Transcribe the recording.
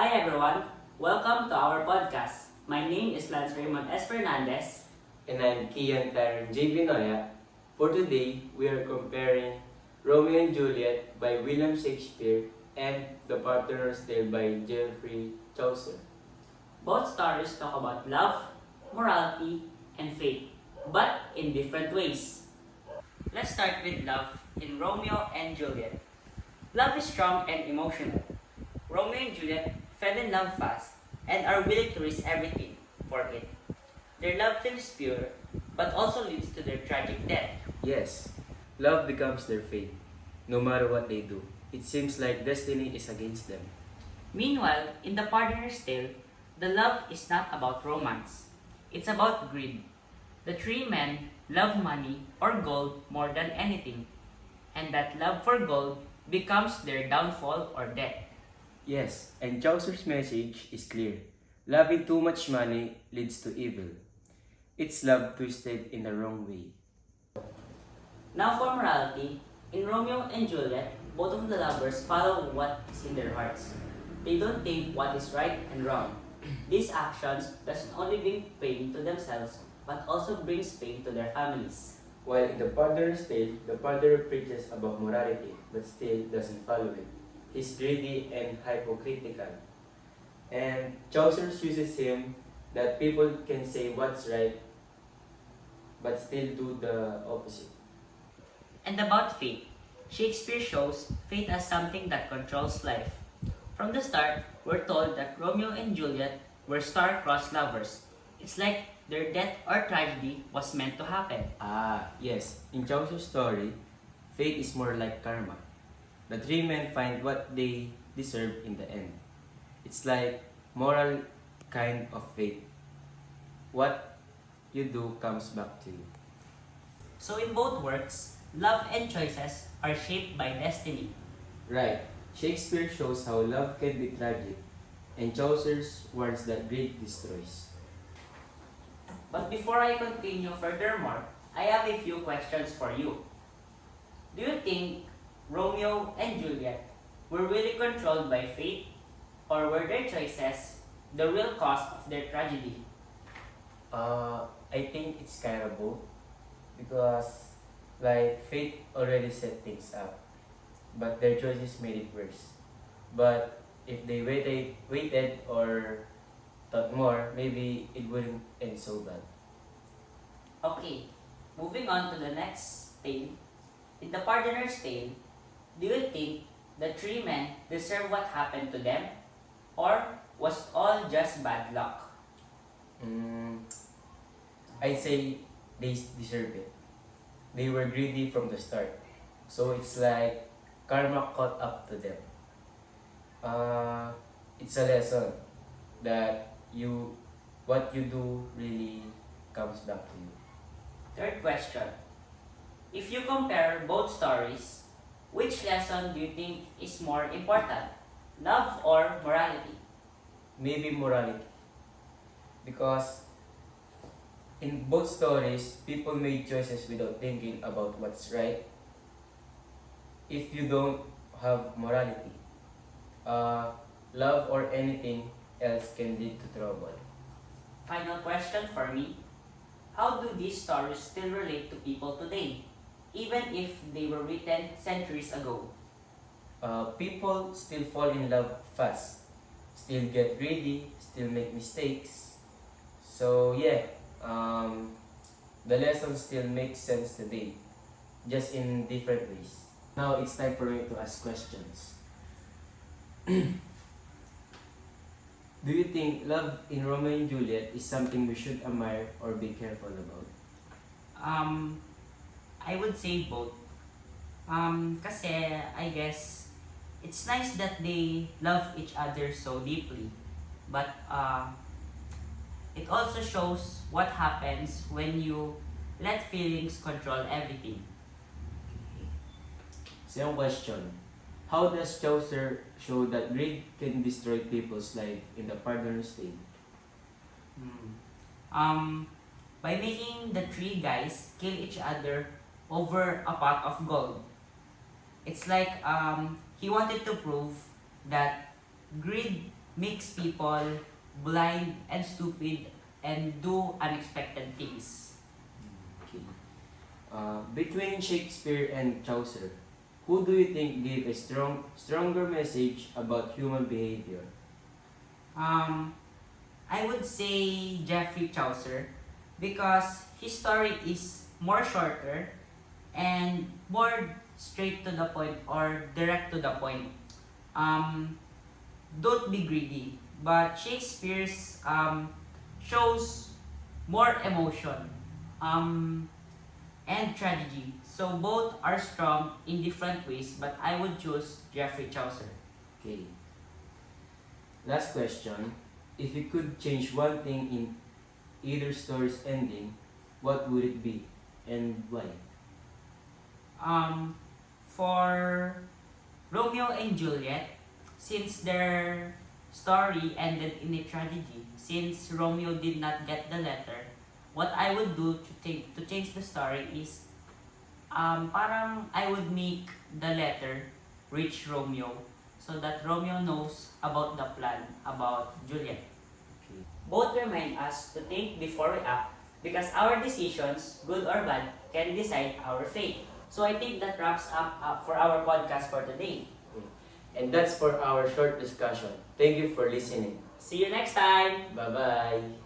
Hi everyone, welcome to our podcast. My name is Lance Raymond S. Fernandez. And I'm Kian Tyron J. Binoya. For today, we are comparing Romeo and Juliet by William Shakespeare and The Partner's Tale by Geoffrey Chaucer. Both stories talk about love, morality, and fate, but in different ways. Let's start with love in Romeo and Juliet. Love is strong and emotional. Romeo and Juliet fell in love fast and are willing to risk everything for it. Their love feels pure, but also leads to their tragic death. Yes, love becomes their fate, no matter what they do. It seems like destiny is against them. Meanwhile, in The Partner's Tale, the love is not about romance. It's about greed. The three men love money or gold more than anything, and that love for gold becomes their downfall or death. Yes, and Chaucer's message is clear. Loving too much money leads to evil. It's love twisted in the wrong way. Now for morality, in Romeo and Juliet, both of the lovers follow what is in their hearts. They don't think what is right and wrong. These actions doesn't only bring pain to themselves, but also brings pain to their families. While in The Partner's Tale, the partner preaches about morality but still doesn't follow it. He's greedy and hypocritical. And Chaucer uses him that people can say what's right but still do the opposite. And about fate, Shakespeare shows fate as something that controls life. From the start, we're told that Romeo and Juliet were star-crossed lovers. It's like their death or tragedy was meant to happen. Ah, yes. In Chaucer's story, fate is more like karma. The three men find what they deserve in the end. It's like moral kind of fate. What you do comes back to you. So in both works, love and choices are shaped by destiny. Right. Shakespeare shows how love can be tragic, and Chaucer's warns that greed destroys. But before I continue furthermore, I have a few questions for you. Do you think Romeo and Juliet were really controlled by fate, or were their choices the real cause of their tragedy? I think it's kind of both because like fate already set things up, but their choices made it worse. But if they waited or thought more, maybe it wouldn't end so bad. Okay, moving on to the next thing. In The Partner's Tale, do you think the three men deserve what happened to them, or was all just bad luck? Mm, I'd say they deserve it. They were greedy from the start, so it's like karma caught up to them. It's a lesson that what you do really comes back to you. Third question. If you compare both stories, which lesson do you think is more important? Love or morality? Maybe morality, because in both stories, people made choices without thinking about what's right. If you don't have morality, love or anything else can lead to trouble. Final question for me. How do these stories still relate to people today, even if they were written centuries ago? People still fall in love fast, still get greedy, still make mistakes. So yeah, the lesson still makes sense today, just in different ways. Now it's time for me to ask questions. Do you think love in Romeo and Juliet is something we should admire or be careful about? Um, I would say both. Kasi I guess it's nice that they love each other so deeply, but it also shows what happens when you let feelings control everything. Same question. How does Chaucer show that greed can destroy people's life in The Partner's Tale? Hmm. By making the three guys kill each other over a pot of gold. It's like he wanted to prove that greed makes people blind and stupid and do unexpected things. Okay. Between Shakespeare and Chaucer, who do you think gave a stronger message about human behavior? I would say Geoffrey Chaucer because his story is more shorter and more straight to the point or direct to the point. Don't be greedy, but Shakespeare's shows more emotion and tragedy. So both are strong in different ways, but I would choose Geoffrey Chaucer. Okay. Last question. If you could change one thing in either story's ending, what would it be and why? For Romeo and Juliet, since their story ended in a tragedy, since Romeo did not get the letter, what I would do to change the story is parang I would make the letter reach Romeo so that Romeo knows about the plan about Juliet. Okay. Both remind us to think before we act because our decisions, good or bad, can decide our fate. So I think that wraps up for our podcast for today. And that's for our short discussion. Thank you for listening. See you next time! Bye-bye.